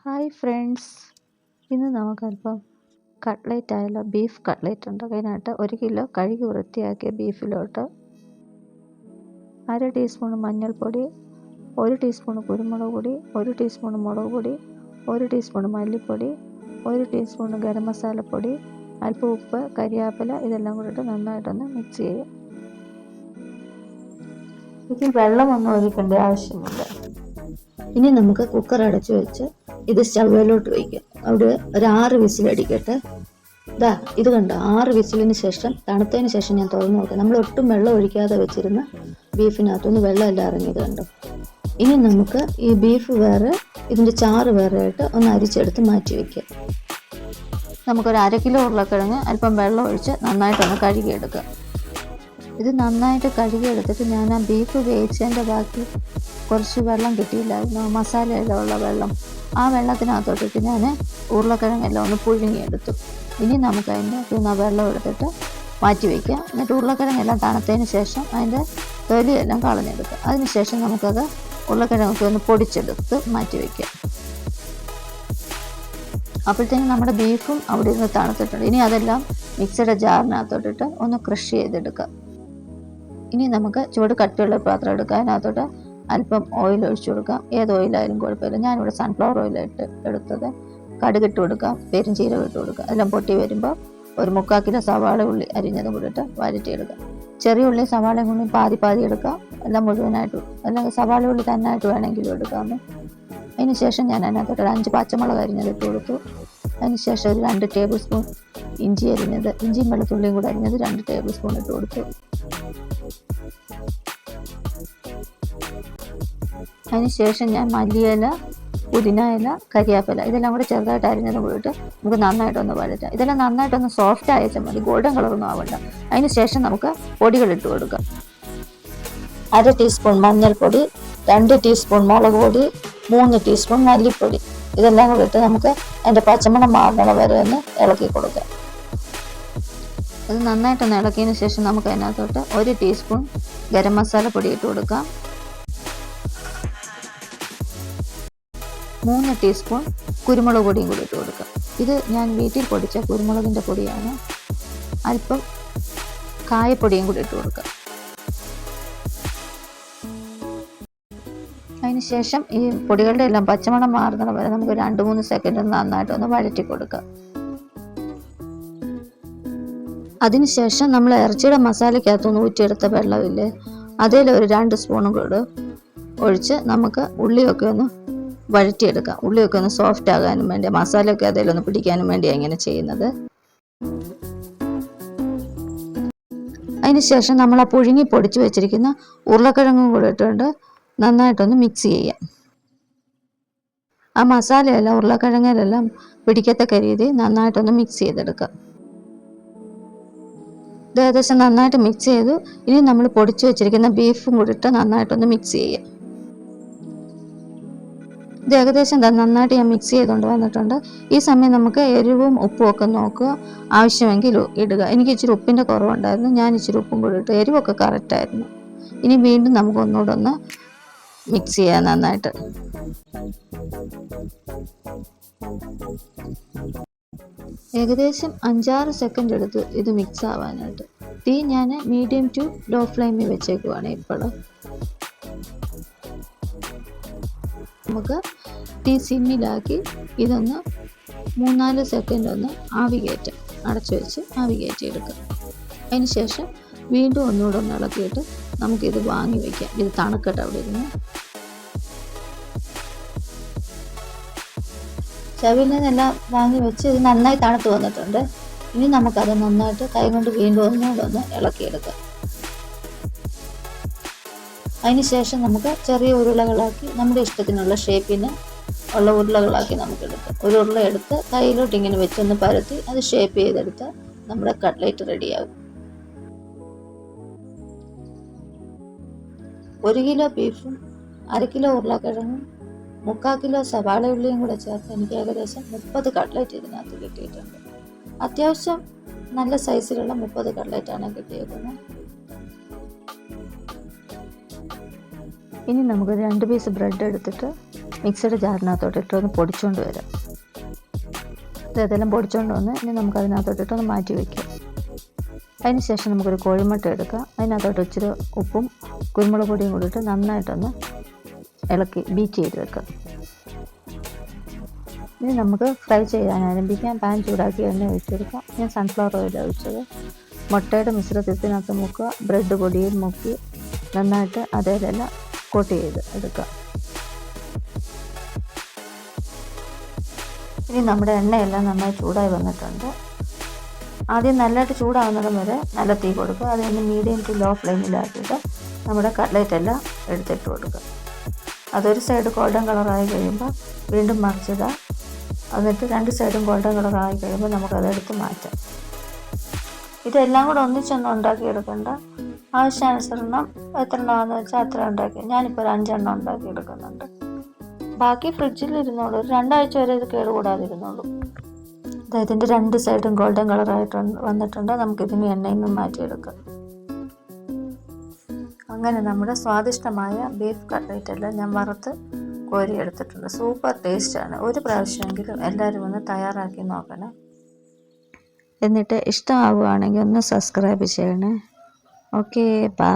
Hi friends, ഇന്ന് നമുക്കല്പം cutlet ആയാലോ. Beef cutlet ഉണ്ടാക്കാനായിട്ട് 1 കിലോ കഴുകി വൃത്തിയാക്കിയ ബീഫിലോട്ട് 1/2 ടീസ്പൂൺ മഞ്ഞൾപ്പൊടി, 1 ടീസ്പൂൺ കുരുമുളക് പൊടി, 1 ടീസ്പൂൺ മുളക് പൊടി, 1 ടീസ്പൂൺ മല്ലിപ്പൊടി, 1 ടീസ്പൂൺ ഗരം മസാലപ്പൊടി, അല്പം ഉപ്പ്, കരിയാപ്പില ഇതെല്ലാം കൂടിയിട്ട് നന്നായിട്ടൊന്ന് മിക്സ് ചെയ്യുക. ഇതിൽ വെള്ളമൊന്നും ഒഴിക്കേണ്ട ആവശ്യമില്ല. ഇനി നമുക്ക് കുക്കർ അടച്ചു വെച്ച് ഇത് സ്റ്റൗവിലോട്ട് വയ്ക്കാം. അവിടെ ഒരു 6 വിസിലടിക്കട്ടെ. ഇത് കണ്ടോ, 6 വിസിലിന് ശേഷം തണുത്തതിന് ശേഷം ഞാൻ തുറന്നു നോക്കാം. നമ്മൾ ഒട്ടും വെള്ളം ഒഴിക്കാതെ വെച്ചിരുന്ന ബീഫിനകത്തുനിന്ന് വെള്ളമെല്ലാം ഇറങ്ങിയത് കണ്ടോ. ഇനി നമുക്ക് ഈ ബീഫ് വേറെ ഇതിൻ്റെ ചാറ് വേറെ ആയിട്ട് ഒന്ന് അരിച്ചെടുത്ത് മാറ്റി വയ്ക്കാം. നമുക്കൊരു 1/2 കിലോ ഉരുളക്കിഴങ്ങ് അല്പം വെള്ളം ഒഴിച്ച് നന്നായിട്ടൊന്ന് കഴുകിയെടുക്കാം. ഇത് നന്നായിട്ട് കഴുകിയെടുത്തിട്ട് ഞാൻ ആ ബീഫ് വേവിച്ചതിൻ്റെ ബാക്കി കുറച്ച് വെള്ളം കിട്ടിയില്ലായിരുന്നു, മസാലയെല്ലാം ഉള്ള വെള്ളം. ആ വെള്ളത്തിനകത്തോട്ടിട്ട് ഞാൻ ഉരുളക്കിഴങ്ങെല്ലാം ഒന്ന് പുഴുങ്ങിയെടുത്തു. ഇനി നമുക്ക് അതിൻ്റെ വെള്ളം എടുത്തിട്ട് മാറ്റി വയ്ക്കാം. എന്നിട്ട് ഉരുളക്കിഴങ്ങെല്ലാം തണുത്തതിന് ശേഷം അതിൻ്റെ തൊലിയെല്ലാം കളഞ്ഞെടുക്കുക. അതിനുശേഷം നമുക്കത് ഉരുളക്കിഴങ്ങൊക്കെ ഒന്ന് പൊടിച്ചെടുത്ത് മാറ്റി വയ്ക്കാം. അപ്പോഴത്തേക്കും നമ്മുടെ ബീഫും അവിടെ ഇരുന്ന് തണുത്തിട്ടുണ്ട്. ഇനി അതെല്ലാം മിക്സിയുടെ ജാറിനകത്തോട്ടിട്ട് ഒന്ന് ക്രഷ് ചെയ്തെടുക്കാം. ഇനി നമുക്ക് ചുവട് കട്ടിയുള്ള പാത്രം എടുക്കുക. അതിനകത്തോട്ട് അല്പം ഓയിൽ ഒഴിച്ചു കൊടുക്കാം. ഏത് ഓയിലായാലും കുഴപ്പമില്ല. ഞാനിവിടെ സൺഫ്ലവർ ഓയിലായിട്ട് എടുത്തത്. കടുകിട്ട് കൊടുക്കാം, പെരുംജീരകം ഇട്ട് കൊടുക്കുക. എല്ലാം പൊട്ടി വരുമ്പോൾ ഒരു 3/4 കിലോ സവാള ഉള്ളി അരിഞ്ഞതും കൂടിയിട്ട് വഴറ്റിയെടുക്കാം. ചെറിയ ഉള്ളി സവാളയും കൂടി പാതി എടുക്കാം, എല്ലാം മുഴുവനായിട്ട്. അല്ലെങ്കിൽ സവാള ഉള്ളി തന്നായിട്ട് വേണമെങ്കിലും എടുക്കാമേ. അതിന് ശേഷം ഞാൻ അതിനകത്തോട്ട് ഒരു 5 പച്ചമുളക് അരിഞ്ഞത് ഇട്ട് കൊടുത്തു. അതിന് ശേഷം ഒരു 2 ടേബിൾ സ്പൂൺ ഇഞ്ചി അരിഞ്ഞത്, ഇഞ്ചിയും വെളുത്തുള്ളിയും കൂടെ അരിഞ്ഞത് 2 ടേബിൾ സ്പൂൺ ഇട്ട് കൊടുത്തു. അതിനുശേഷം ഞാൻ മല്ലിയില, പുതിന ഇല, കരിയാപ്പില ഇതെല്ലാം കൂടെ ചെറുതായിട്ട് അരിഞ്ഞതും കൂടിയിട്ട് നമുക്ക് നന്നായിട്ടൊന്ന് വഴറ്റാം. ഇതെല്ലാം നന്നായിട്ടൊന്ന് സോഫ്റ്റ് അയച്ചാൽ മതി, ഗോൾഡൻ കളറൊന്നും ആവണ്ട. അതിന് ശേഷം നമുക്ക് പൊടികൾ ഇട്ട് കൊടുക്കാം. 1/2 ടീസ്പൂൺ മഞ്ഞൾപ്പൊടി, 2 ടീസ്പൂൺ മുളക് പൊടി, 3 ടീസ്പൂൺ മല്ലിപ്പൊടി ഇതെല്ലാം കൂടി ഇട്ട് നമുക്ക് അതിൻ്റെ പച്ചമണം മാറുന്ന വരെ ഒന്ന് ഇളക്കി കൊടുക്കാം. അത് നന്നായിട്ടൊന്ന് ഇളക്കിയതിന് ശേഷം നമുക്ക് അതിനകത്തോട്ട് 1 ടീസ്പൂൺ ഗരം മസാല പൊടി ഇട്ട് കൊടുക്കാം. 3 ടീസ്പൂൺ കുരുമുളക് പൊടിയും കൂടി ഇട്ട് കൊടുക്കാം. ഇത് ഞാൻ വീട്ടിൽ പൊടിച്ച കുരുമുളകിൻ്റെ പൊടിയാണ്. അല്പം കായപ്പൊടിയും കൂടി ഇട്ട് കൊടുക്കാം. അതിനുശേഷം ഈ പൊടികളുടെ എല്ലാം പച്ചമണം മാറുന്നത് വരെ നമുക്ക് 2-3 സെക്കൻഡ് നന്നായിട്ടൊന്ന് വഴറ്റി കൊടുക്കാം. അതിനുശേഷം നമ്മൾ ഇറച്ചിയുടെ മസാലയ്ക്കകത്തുനിന്ന് ഊറ്റിയെടുത്ത വെള്ളമില്ലേ, അതിൽ ഒരു 2 സ്പൂണും കൂടെ ഒഴിച്ച് നമുക്ക് ഉള്ളിയൊക്കെ ഒന്ന് വഴറ്റിയെടുക്കാം. ഉള്ളിയൊക്കെ ഒന്ന് സോഫ്റ്റ് ആകാനും വേണ്ടി, മസാലയൊക്കെ അതിലൊന്ന് പിടിക്കാനും വേണ്ടിയാണ് ഇങ്ങനെ ചെയ്യുന്നത്. അതിനുശേഷം നമ്മൾ ആ പുഴുങ്ങി പൊടിച്ച് വെച്ചിരിക്കുന്ന ഉരുളക്കിഴങ്ങും കൂടെ ഇട്ടുകൊണ്ട് നന്നായിട്ടൊന്ന് മിക്സ് ചെയ്യാം. ആ മസാലയെല്ലാം ഉരുളക്കിഴങ്ങിലെല്ലാം പിടിക്കത്തക്ക രീതിയിൽ നന്നായിട്ടൊന്ന് മിക്സ് ചെയ്തെടുക്കാം. ഇത് ഏകദേശം നന്നായിട്ട് മിക്സ് ചെയ്തു. ഇനി നമ്മൾ പൊടിച്ച് വെച്ചിരിക്കുന്ന ബീഫും കൂടി ഇട്ട് നന്നായിട്ടൊന്ന് മിക്സ് ചെയ്യാം. ഇത് ഏകദേശം നന്നായിട്ട് ഞാൻ മിക്സ് ചെയ്തുകൊണ്ട് വന്നിട്ടുണ്ട്. ഈ സമയം നമുക്ക് എരിവും ഉപ്പും ഒക്കെ നോക്കുക, ആവശ്യമെങ്കിൽ ഇടുക. എനിക്ക് ഇച്ചിരി ഉപ്പിൻ്റെ കുറവുണ്ടായിരുന്നു, ഞാൻ ഇച്ചിരി ഉപ്പും കൂടി ഇട്ടു. എരിവൊക്കെ കറക്റ്റായിരുന്നു. ഇനി വീണ്ടും നമുക്ക് ഒന്നുകൂടെ ഒന്ന് മിക്സ് ചെയ്യാം നന്നായിട്ട്. ഏകദേശം 5-6 സെക്കൻഡ് എടുത്ത് ഇത് മിക്സ് ആവാനായിട്ട്. തീ ഞാൻ മീഡിയം ടു ലോ ഫ്ലെയിമിൽ വെച്ചേക്കുവാണ്. ഇപ്പോൾ നമുക്ക് തീ സിമ്മിലാക്കി ഇതൊന്ന് 3-4 സെക്കൻഡ് ഒന്ന് ആവി കയറ്റാം. അടച്ചു വെച്ച് ആവി കയറ്റിയെടുക്കാം. അതിന് ശേഷം വീണ്ടും ഒന്നുകൂടെ ഒന്ന് ഇളക്കിയിട്ട് നമുക്കിത് വാങ്ങി വയ്ക്കാം. ഇത് തണുക്കട്ടെ അവിടെ ഇരുന്ന്. സ്റ്റവിൽ നിന്നെല്ലാം വാങ്ങി വെച്ച് ഇത് നന്നായി തണുത്ത് വന്നിട്ടുണ്ട്. ഇനി നമുക്കത് നന്നായിട്ട് കൈകൊണ്ട് വീണ്ടും ഒന്നുകൂടെ ഒന്ന് ഇളക്കിയെടുക്കാം. അതിന് ശേഷം നമുക്ക് ചെറിയ ഉരുളകളാക്കി നമ്മുടെ ഇഷ്ടത്തിനുള്ള ഷേപ്പിന് ഉള്ള ഉരുളകളാക്കി നമുക്ക് എടുക്കാം. ഒരു ഉരുള എടുത്ത് കയ്യിലോട്ട് ഇങ്ങനെ വെച്ചൊന്ന് പരത്തി അത് ഷേപ്പ് ചെയ്തെടുത്ത് നമ്മുടെ കട്ട്ലേറ്റ് റെഡിയാകും. 1 കിലോ ബീഫും 1/2 കിലോ ഉരുളക്കിഴങ്ങും 3/4 കിലോ സവാള ഉള്ളിയും കൂടെ ചേർത്ത് എനിക്ക് ഏകദേശം 30 കട്ട്ലേറ്റ് ഇതിനകത്ത് കിട്ടിയിട്ടുണ്ട്. അത്യാവശ്യം നല്ല സൈസിലുള്ള 30 കട്ട്ലേറ്റാണ് കിട്ടിയേക്കുന്നത്. ഇനി നമുക്ക് 2 പീസ് ബ്രെഡ് എടുത്തിട്ട് മിക്സഡ് ജാറിനകത്തോട്ട് ഇട്ടൊന്ന് പൊടിച്ചുകൊണ്ട് വരാം. ഇതെല്ലാം പൊടിച്ചുകൊണ്ട് വന്ന് ഇനി നമുക്ക് അതിനകത്തോട്ടിട്ടൊന്ന് മാറ്റി വയ്ക്കാം. അതിന് ശേഷം നമുക്കൊരു കോഴിമുട്ട എടുക്കാം. അതിനകത്തോട്ട് ഇച്ചിരി ഉപ്പും കുരുമുളക് പൊടിയും കൂടിയിട്ട് നന്നായിട്ടൊന്ന് ഇളക്കി ബീറ്റ് ചെയ്ത് വെക്കാം. ഇനി നമുക്ക് ഫ്രൈ ചെയ്യാൻ ആരംഭിക്കാം. പാൻ ചൂടാക്കി എണ്ണ ഒഴിച്ചെടുക്കാം. ഞാൻ സൺഫ്ലവർ ഓയിൽ ഒഴിച്ചത്. മുട്ടയുടെ മിശ്രിതത്തിനകത്ത് മുക്കുക. ബ്രെഡ് പൊടിയിൽ മുക്കി നന്നായിട്ട് അതേലെല്ലാം കോട്ട് ചെയ്ത് എടുക്കാം. ഇനി നമ്മുടെ എണ്ണയെല്ലാം നന്നായി ചൂടായി വന്നിട്ടുണ്ട്. ആദ്യം നല്ലതായിട്ട് ചൂടാവുന്നിടം വരെ നല്ല തീ കൊടുക്കുക. അത് കഴിഞ്ഞ് മീഡിയം ടു ലോ ഫ്ലെയിമിലാക്കിയിട്ട് നമ്മുടെ കട്ട്ലേറ്റ് എല്ലാം എടുത്തിട്ട് കൊടുക്കുക. അതൊരു സൈഡ് ഗോൾഡൻ കളറായി കഴിയുമ്പോൾ വീണ്ടും മറിച്ചിടുക. എന്നിട്ട് 2 സൈഡും ഗോൾഡൻ കളറായി കഴിയുമ്പോൾ നമുക്കതെടുത്ത് മാറ്റാം. ഇതെല്ലാം കൂടെ ഒന്നിച്ചൊന്നും ഉണ്ടാക്കിയെടുക്കണ്ട. ആവശ്യാനുസരണം എത്ര എണ്ണമാണെന്ന് വെച്ചാൽ അത്ര ഉണ്ടാക്കി. ഞാനിപ്പോൾ ഒരു 5 എണ്ണം ഉണ്ടാക്കിയെടുക്കുന്നുണ്ട്. ബാക്കി ഫ്രിഡ്ജിൽ ഇരുന്നോളൂ. ഒരു 2 ആഴ്ച വരെ ഇത് കേടുകൂടാതിരുന്നോളൂ. ഇതിൻ്റെ 2 സൈഡും ഗോൾഡൻ കളറായിട്ട് വന്നിട്ടുണ്ട്. നമുക്കിതിന് എണ്ണയിൽ നിന്ന് മാറ്റിയെടുക്കാം. അങ്ങനെ നമ്മുടെ സ്വാദിഷ്ടമായ ബീഫ് കട്ട്ലേറ്റ് എല്ലാം ഞാൻ വറുത്ത് കോരി എടുത്തിട്ടുണ്ട്. സൂപ്പർ ടേസ്റ്റാണ്. ഒരു പ്രാവശ്യമെങ്കിലും എല്ലാവരും ഒന്ന് തയ്യാറാക്കി നോക്കണം. എന്നിട്ട് ഇഷ്ടമാവുകയാണെങ്കിൽ ഒന്ന് സബ്സ്ക്രൈബ് ചെയ്യണേ. Okay, by.